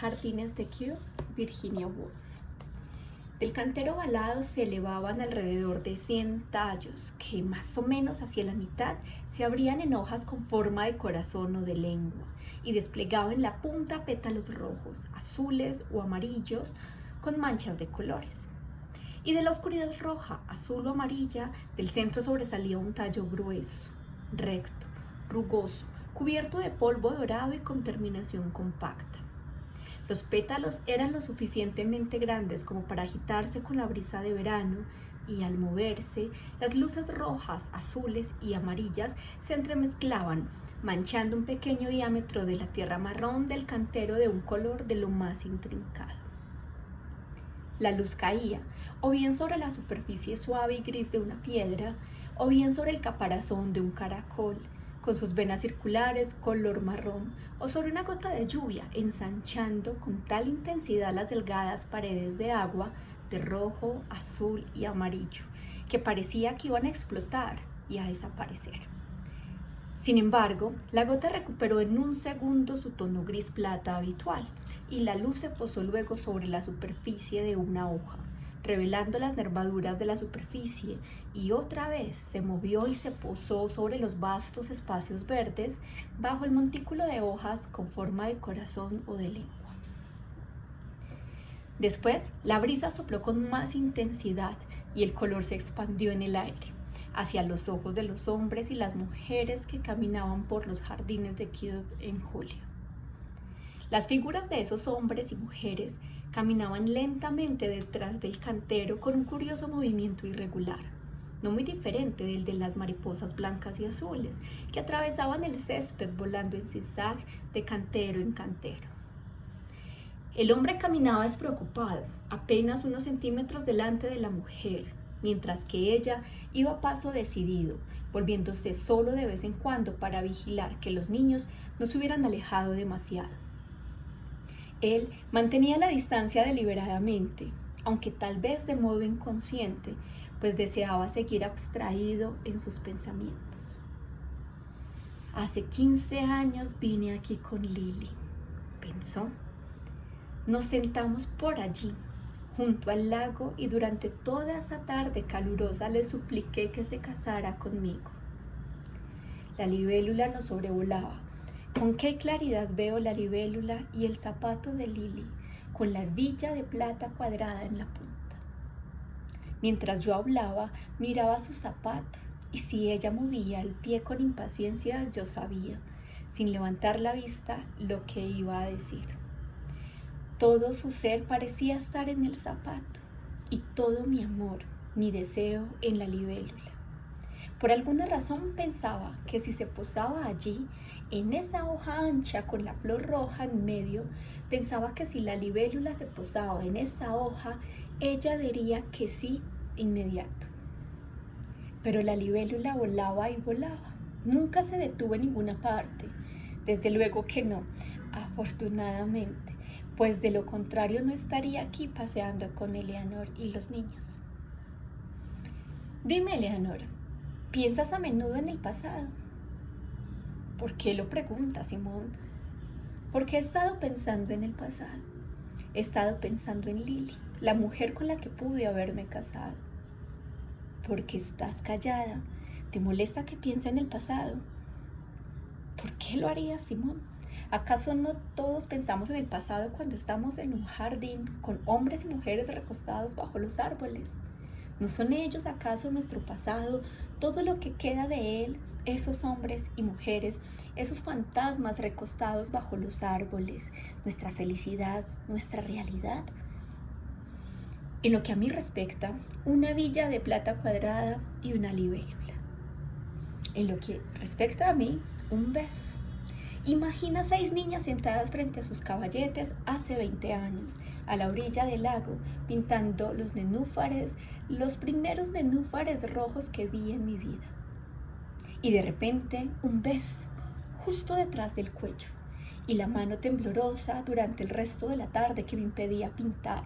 jardines de Kew, Virginia Woolf. Del cantero ovalado se elevaban alrededor de 100 tallos que más o menos hacia la mitad se abrían en hojas con forma de corazón o de lengua y desplegaban en la punta pétalos rojos, azules o amarillos con manchas de colores. Y de la oscuridad roja, azul o amarilla, del centro sobresalía un tallo grueso, recto, rugoso, cubierto de polvo dorado y con terminación compacta. Los pétalos eran lo suficientemente grandes como para agitarse con la brisa de verano y al moverse, las luces rojas, azules y amarillas se entremezclaban, manchando un pequeño diámetro de la tierra marrón del cantero de un color de lo más intrincado. La luz caía, o bien sobre la superficie suave y gris de una piedra, o bien sobre el caparazón de un caracol, con sus venas circulares color marrón, o sobre una gota de lluvia, ensanchando con tal intensidad las delgadas paredes de agua de rojo, azul y amarillo, que parecía que iban a explotar y a desaparecer. Sin embargo, la gota recuperó en un segundo su tono gris plata habitual, y la luz se posó luego sobre la superficie de una hoja, revelando las nervaduras de la superficie, y otra vez se movió y se posó sobre los vastos espacios verdes bajo el montículo de hojas con forma de corazón o de lengua. Después, la brisa sopló con más intensidad y el color se expandió en el aire, hacia los ojos de los hombres y las mujeres que caminaban por los jardines de Kew en julio. Las figuras de esos hombres y mujeres caminaban lentamente detrás del cantero con un curioso movimiento irregular, no muy diferente del de las mariposas blancas y azules que atravesaban el césped volando en zigzag de cantero en cantero. El hombre caminaba despreocupado, apenas unos centímetros delante de la mujer, mientras que ella iba a paso decidido, volviéndose solo de vez en cuando para vigilar que los niños no se hubieran alejado demasiado. Él mantenía la distancia deliberadamente, aunque tal vez de modo inconsciente, pues deseaba seguir abstraído en sus pensamientos. Hace 15 años vine aquí con Lily, pensó. Nos sentamos por allí, junto al lago, y durante toda esa tarde calurosa le supliqué que se casara conmigo. La libélula nos sobrevolaba. Con qué claridad veo la libélula y el zapato de Lily, con la hebilla de plata cuadrada en la punta. Mientras yo hablaba, miraba su zapato, y si ella movía el pie con impaciencia, yo sabía, sin levantar la vista, lo que iba a decir. Todo su ser parecía estar en el zapato, y todo mi amor, mi deseo en la libélula. Por alguna razón pensaba que si se posaba allí, en esa hoja ancha con la flor roja en medio, pensaba que si la libélula se posaba en esa hoja, ella diría que sí inmediato. Pero la libélula volaba y volaba, nunca se detuvo en ninguna parte. Desde luego que no, afortunadamente, pues de lo contrario no estaría aquí paseando con Eleanor y los niños. Dime, Eleanor, ¿piensas a menudo en el pasado? ¿Por qué lo pregunta, Simón? Porque he estado pensando en el pasado. He estado pensando en Lily, la mujer con la que pude haberme casado. ¿Por qué estás callada? ¿Te molesta que piense en el pasado? ¿Por qué lo harías, Simón? ¿Acaso no todos pensamos en el pasado cuando estamos en un jardín con hombres y mujeres recostados bajo los árboles? ¿No son ellos acaso nuestro pasado, todo lo que queda de él, esos hombres y mujeres, esos fantasmas recostados bajo los árboles, nuestra felicidad, nuestra realidad? En lo que a mí respecta, una hebilla de plata cuadrada y una libélula. En lo que respecta a mí, un beso. Imagina 6 niñas sentadas frente a sus caballetes hace 20 años, a la orilla del lago, pintando los nenúfares, los primeros nenúfares rojos que vi en mi vida. Y de repente, un beso, justo detrás del cuello, y la mano temblorosa durante el resto de la tarde que me impedía pintar.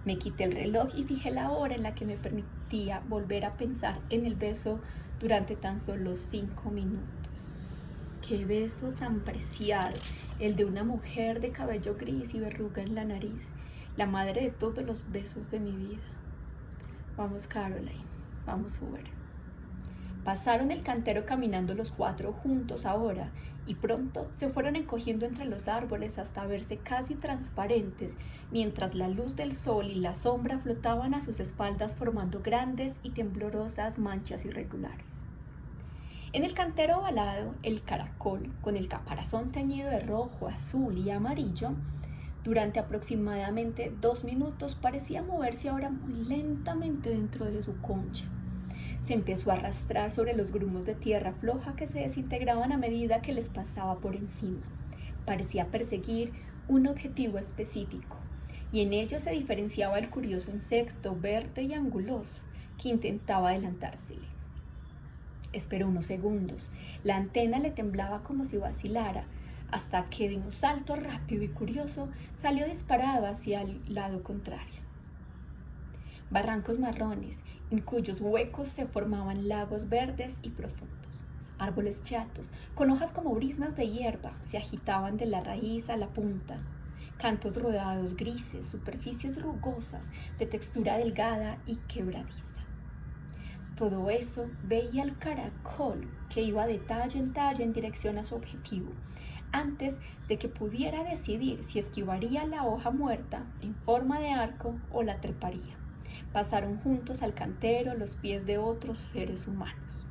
Me quité el reloj y fijé la hora en la que me permitía volver a pensar en el beso durante tan solo 5 minutos. ¡Qué beso tan preciado! el de una mujer de cabello gris y verruga en la nariz, la madre de todos los besos de mi vida. Vamos, Caroline, vamos, Hoover. Pasaron el cantero caminando los cuatro juntos ahora, y pronto se fueron encogiendo entre los árboles hasta verse casi transparentes, mientras la luz del sol y la sombra flotaban a sus espaldas formando grandes y temblorosas manchas irregulares. En el cantero ovalado, el caracol, con el caparazón teñido de rojo, azul y amarillo, durante aproximadamente 2 minutos parecía moverse ahora muy lentamente dentro de su concha. Se empezó a arrastrar sobre los grumos de tierra floja que se desintegraban a medida que les pasaba por encima. Parecía perseguir un objetivo específico, y en ello se diferenciaba el curioso insecto verde y anguloso que intentaba adelantársele. Esperó unos segundos. La antena le temblaba como si vacilara, hasta que de un salto rápido y curioso salió disparado hacia el lado contrario. Barrancos marrones, en cuyos huecos se formaban lagos verdes y profundos. Árboles chatos, con hojas como briznas de hierba, se agitaban de la raíz a la punta. Cantos rodados grises, superficies rugosas, de textura delgada y quebradiza. Todo eso veía el caracol, que iba de tallo en tallo en dirección a su objetivo, antes de que pudiera decidir si esquivaría la hoja muerta en forma de arco o la treparía. Pasaron juntos al cantero los pies de otros seres humanos.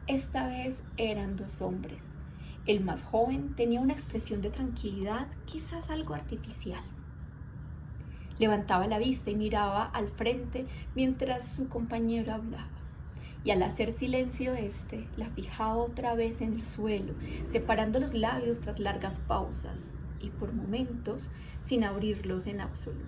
Esta vez eran 2 hombres. El más joven tenía una expresión de tranquilidad, quizás algo artificial. Levantaba la vista y miraba al frente mientras su compañero hablaba. Y al hacer silencio la fijaba otra vez en el suelo, separando los labios tras largas pausas y por momentos sin abrirlos en absoluto.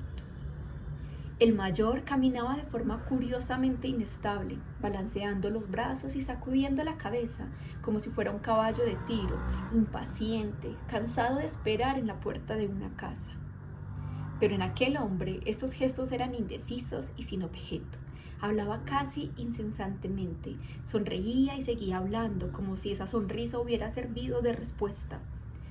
El mayor caminaba de forma curiosamente inestable, balanceando los brazos y sacudiendo la cabeza como si fuera un caballo de tiro, impaciente, cansado de esperar en la puerta de una casa. Pero en aquel hombre esos gestos eran indecisos y sin objeto. Hablaba casi incesantemente, sonreía y seguía hablando como si esa sonrisa hubiera servido de respuesta.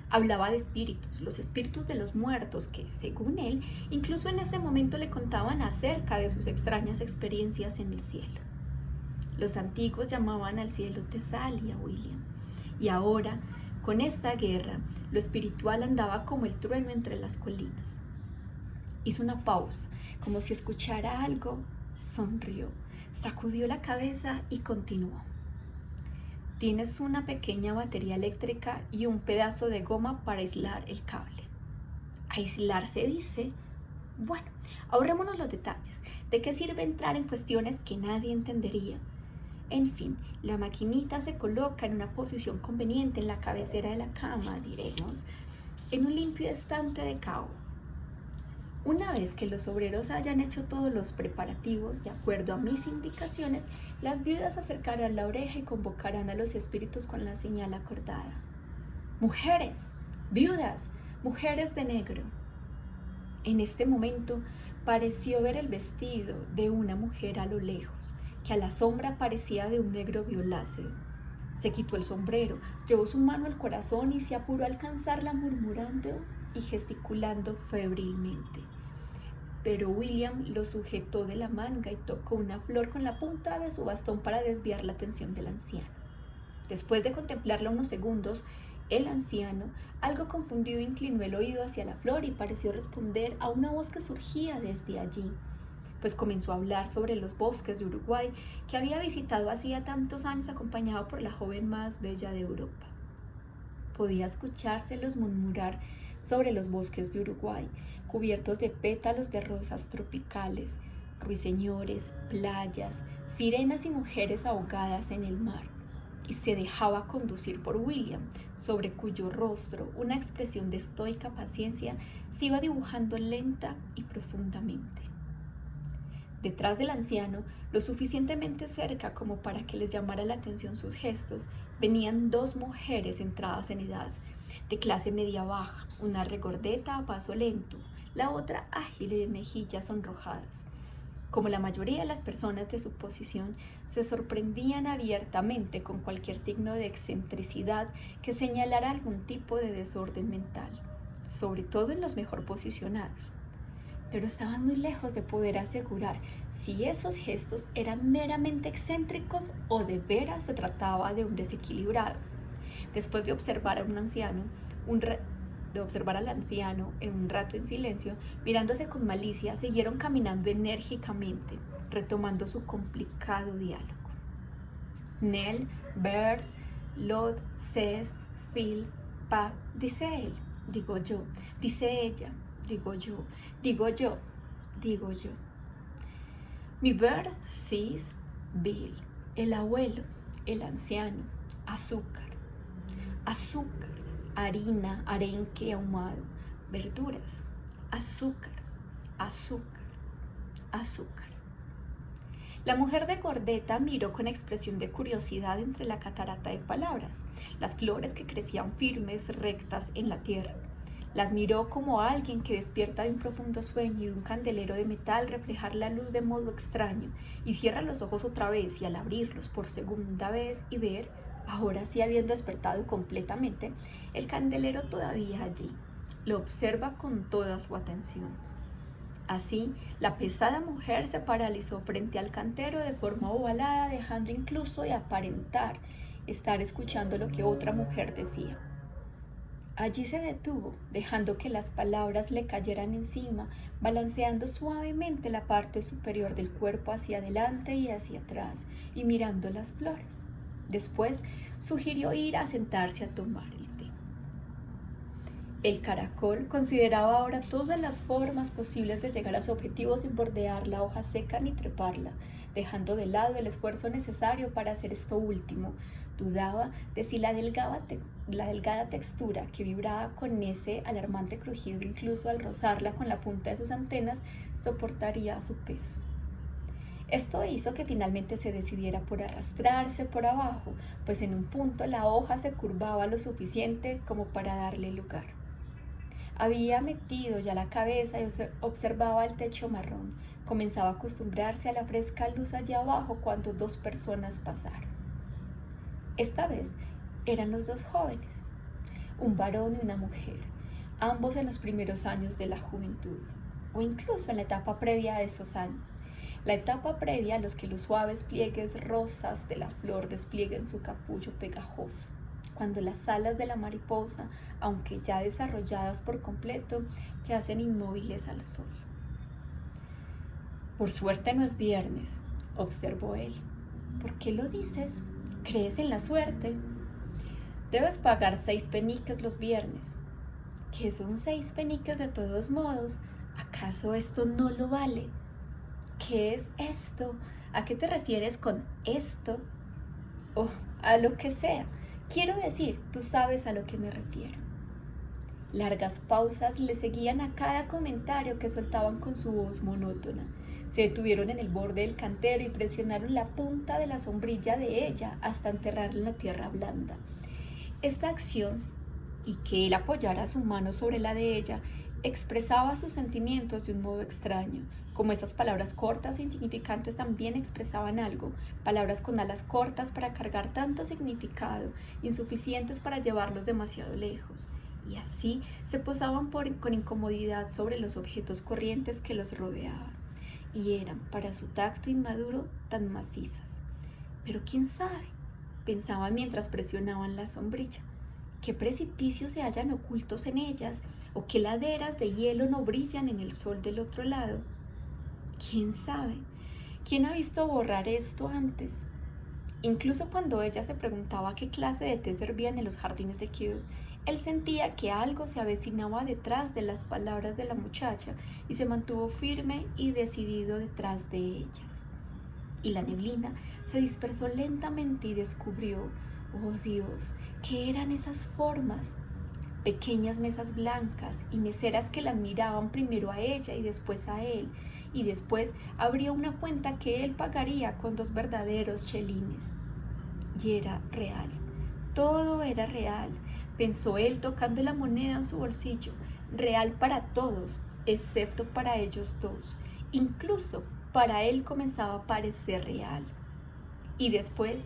Hablaba de espíritus, los espíritus de los muertos que, según él, incluso en ese momento le contaban acerca de sus extrañas experiencias en el cielo. Los antiguos llamaban al cielo Tesalia, William, y ahora, con esta guerra, lo espiritual andaba como el trueno entre las colinas. Hizo una pausa, como si escuchara algo, sonrió, sacudió la cabeza y continuó. Tienes una pequeña batería eléctrica y un pedazo de goma para aislar el cable. ¿Aislar se dice? Bueno, ahorrémonos los detalles. ¿De qué sirve entrar en cuestiones que nadie entendería? En fin, la maquinita se coloca en una posición conveniente en la cabecera de la cama, diremos, en un limpio estante de cabo. Una vez que los obreros hayan hecho todos los preparativos, de acuerdo a mis indicaciones, las viudas acercarán la oreja y convocarán a los espíritus con la señal acordada. Mujeres, viudas, mujeres de negro. En este momento pareció ver el vestido de una mujer a lo lejos, que a la sombra parecía de un negro violáceo. Se quitó el sombrero, llevó su mano al corazón y se apuró a alcanzarla murmurando y gesticulando febrilmente. Pero William lo sujetó de la manga y tocó una flor con la punta de su bastón para desviar la atención del anciano. Después de contemplarla unos segundos, el anciano, algo confundido, inclinó el oído hacia la flor y pareció responder a una voz que surgía desde allí, pues comenzó a hablar sobre los bosques de Uruguay que había visitado hacía tantos años acompañado por la joven más bella de Europa. Podía escuchárselos murmurar sobre los bosques de Uruguay, cubiertos de pétalos de rosas tropicales, ruiseñores, playas, sirenas y mujeres ahogadas en el mar, y se dejaba conducir por William, sobre cuyo rostro una expresión de estoica paciencia se iba dibujando lenta y profundamente. Detrás del anciano, lo suficientemente cerca como para que les llamara la atención sus gestos, venían 2 mujeres entradas en edad, de clase media baja, una regordeta a paso lento, la otra ágil y de mejillas sonrojadas. Como la mayoría de las personas de su posición, se sorprendían abiertamente con cualquier signo de excentricidad que señalara algún tipo de desorden mental, sobre todo en los mejor posicionados. Pero estaban muy lejos de poder asegurar si esos gestos eran meramente excéntricos o de veras se trataba de un desequilibrado. Después de observar a un anciano, de observar al anciano en un rato en silencio, mirándose con malicia, siguieron caminando enérgicamente, retomando su complicado diálogo. Nell, Bert, Lot, Cés, Phil, Pa, dice él, digo yo, dice ella, digo yo, digo yo, digo yo. Mi Bert, Cis, Bill, el abuelo, el anciano, azúcar, azúcar, harina, arenque ahumado, verduras, azúcar, azúcar, azúcar. La mujer de Gordeta miró con expresión de curiosidad entre la catarata de palabras, las flores que crecían firmes, rectas en la tierra. Las miró como alguien que despierta de un profundo sueño y un candelero de metal reflejar la luz de modo extraño y cierra los ojos otra vez y al abrirlos por segunda vez y ver, ahora sí habiendo despertado completamente, el candelero todavía allí. Lo observa con toda su atención. Así, la pesada mujer se paralizó frente al cantero de forma ovalada, dejando incluso de aparentar estar escuchando lo que otra mujer decía. Allí se detuvo, dejando que las palabras le cayeran encima, balanceando suavemente la parte superior del cuerpo hacia adelante y hacia atrás, y mirando las flores. Después sugirió ir a sentarse a tomar el té. El caracol consideraba ahora todas las formas posibles de llegar a su objetivo sin bordear la hoja seca ni treparla, dejando de lado el esfuerzo necesario para hacer esto último. Dudaba de si la delgada textura que vibraba con ese alarmante crujido incluso al rozarla con la punta de sus antenas soportaría su peso. Esto hizo que finalmente se decidiera por arrastrarse por abajo, pues en un punto la hoja se curvaba lo suficiente como para darle lugar. Había metido ya la cabeza y observaba el techo marrón. Comenzaba a acostumbrarse a la fresca luz allá abajo cuando dos personas pasaron. Esta vez eran los dos jóvenes, un varón y una mujer, ambos en los primeros años de la juventud, o incluso en la etapa previa a esos años, la etapa previa a los que los suaves pliegues rosas de la flor desplieguen su capullo pegajoso, cuando las alas de la mariposa, aunque ya desarrolladas por completo, yacen inmóviles al sol. Por suerte no es viernes, observó él. ¿Por qué lo dices? ¿Crees en la suerte? Debes pagar 6 peniques los viernes. ¿Qué son 6 peniques de todos modos? ¿Acaso esto no lo vale? ¿Qué es esto? ¿A qué te refieres con esto? Oh, a lo que sea. Quiero decir, tú sabes a lo que me refiero. Largas pausas le seguían a cada comentario que soltaban con su voz monótona. Se detuvieron en el borde del cantero y presionaron la punta de la sombrilla de ella hasta enterrarla en la tierra blanda. Esta acción, y que él apoyara su mano sobre la de ella, expresaba sus sentimientos de un modo extraño, como esas palabras cortas e insignificantes también expresaban algo, palabras con alas cortas para cargar tanto significado, insuficientes para llevarlos demasiado lejos, y así se posaban con incomodidad sobre los objetos corrientes que los rodeaban, y eran, para su tacto inmaduro, tan macizas. Pero quién sabe, pensaban mientras presionaban la sombrilla, qué precipicios se hallan ocultos en ellas, o qué laderas de hielo no brillan en el sol del otro lado. ¿Quién sabe? ¿Quién ha visto borrar esto antes? Incluso cuando ella se preguntaba qué clase de té servían en los jardines de Kew, él sentía que algo se avecinaba detrás de las palabras de la muchacha y se mantuvo firme y decidido detrás de ellas. Y la neblina se dispersó lentamente y descubrió, oh Dios, ¿qué eran esas formas? Pequeñas mesas blancas y meseras que la miraban primero a ella y después a él, y después abrió una cuenta que él pagaría con 2 verdaderos chelines. Y era real, todo era real, pensó él tocando la moneda en su bolsillo, real para todos, excepto para ellos dos, incluso para él comenzaba a parecer real. Y después,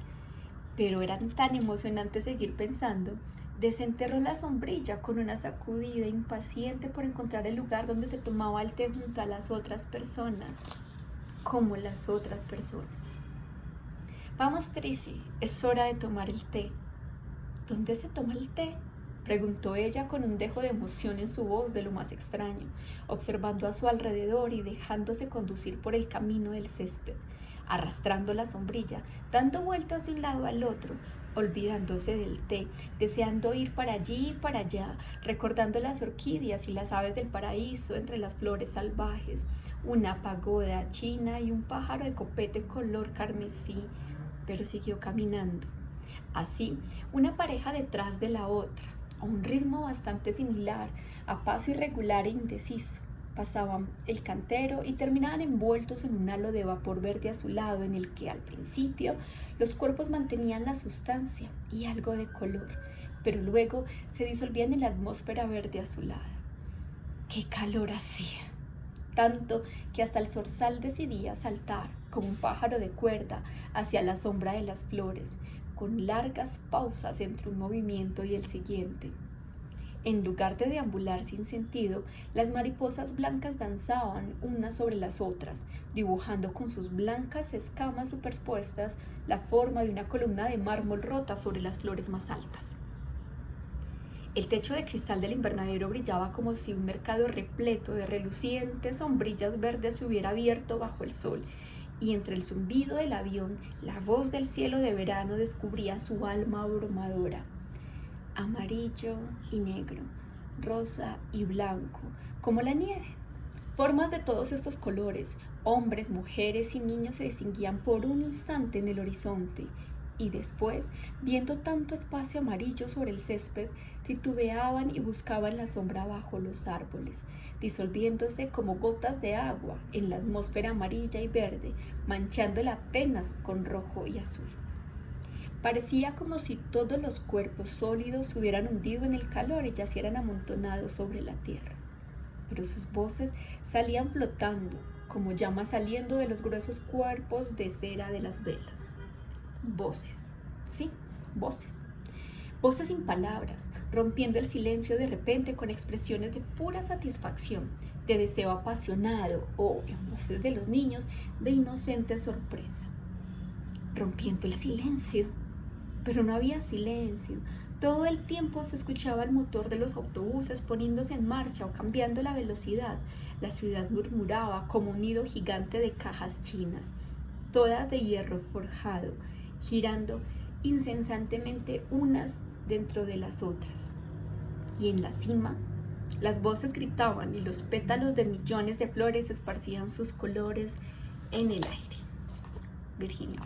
pero era tan emocionante seguir pensando, desenterró la sombrilla con una sacudida impaciente por encontrar el lugar donde se tomaba el té junto a las otras personas, como las otras personas. Vamos, Tracy, es hora de tomar el té. ¿Dónde se toma el té?, preguntó ella con un dejo de emoción en su voz de lo más extraño, observando a su alrededor y dejándose conducir por el camino del césped, arrastrando la sombrilla, dando vueltas de un lado al otro, olvidándose del té, deseando ir para allí y para allá, recordando las orquídeas y las aves del paraíso entre las flores salvajes, una pagoda china y un pájaro de copete color carmesí, pero siguió caminando. Así, una pareja detrás de la otra, a un ritmo bastante similar, a paso irregular e indeciso, pasaban el cantero y terminaban envueltos en un halo de vapor verde azulado en el que al principio los cuerpos mantenían la sustancia y algo de color, pero luego se disolvían en la atmósfera verde azulada. ¡Qué calor hacía! Tanto que hasta el zorzal decidía saltar como un pájaro de cuerda hacia la sombra de las flores, con largas pausas entre un movimiento y el siguiente. En lugar de deambular sin sentido, las mariposas blancas danzaban unas sobre las otras, dibujando con sus blancas escamas superpuestas la forma de una columna de mármol rota sobre las flores más altas. El techo de cristal del invernadero brillaba como si un mercado repleto de relucientes sombrillas verdes se hubiera abierto bajo el sol, y entre el zumbido del avión, la voz del cielo de verano descubría su alma abrumadora. Amarillo y negro, rosa y blanco, como la nieve. Formas de todos estos colores, hombres, mujeres y niños se distinguían por un instante en el horizonte, y después, viendo tanto espacio amarillo sobre el césped, titubeaban y buscaban la sombra bajo los árboles, disolviéndose como gotas de agua en la atmósfera amarilla y verde, manchándola apenas con rojo y azul. Parecía como si todos los cuerpos sólidos se hubieran hundido en el calor y yacieran amontonados sobre la tierra. Pero sus voces salían flotando, como llamas saliendo de los gruesos cuerpos de cera de las velas. Voces, sí, voces. Voces sin palabras, rompiendo el silencio de repente con expresiones de pura satisfacción, de deseo apasionado o, en voces de los niños, de inocente sorpresa. Rompiendo el silencio. Pero no había silencio. Todo el tiempo se escuchaba el motor de los autobuses poniéndose en marcha o cambiando la velocidad. La ciudad murmuraba como un nido gigante de cajas chinas, todas de hierro forjado, girando incesantemente unas dentro de las otras. Y en la cima, las voces gritaban y los pétalos de millones de flores esparcían sus colores en el aire. Virginia.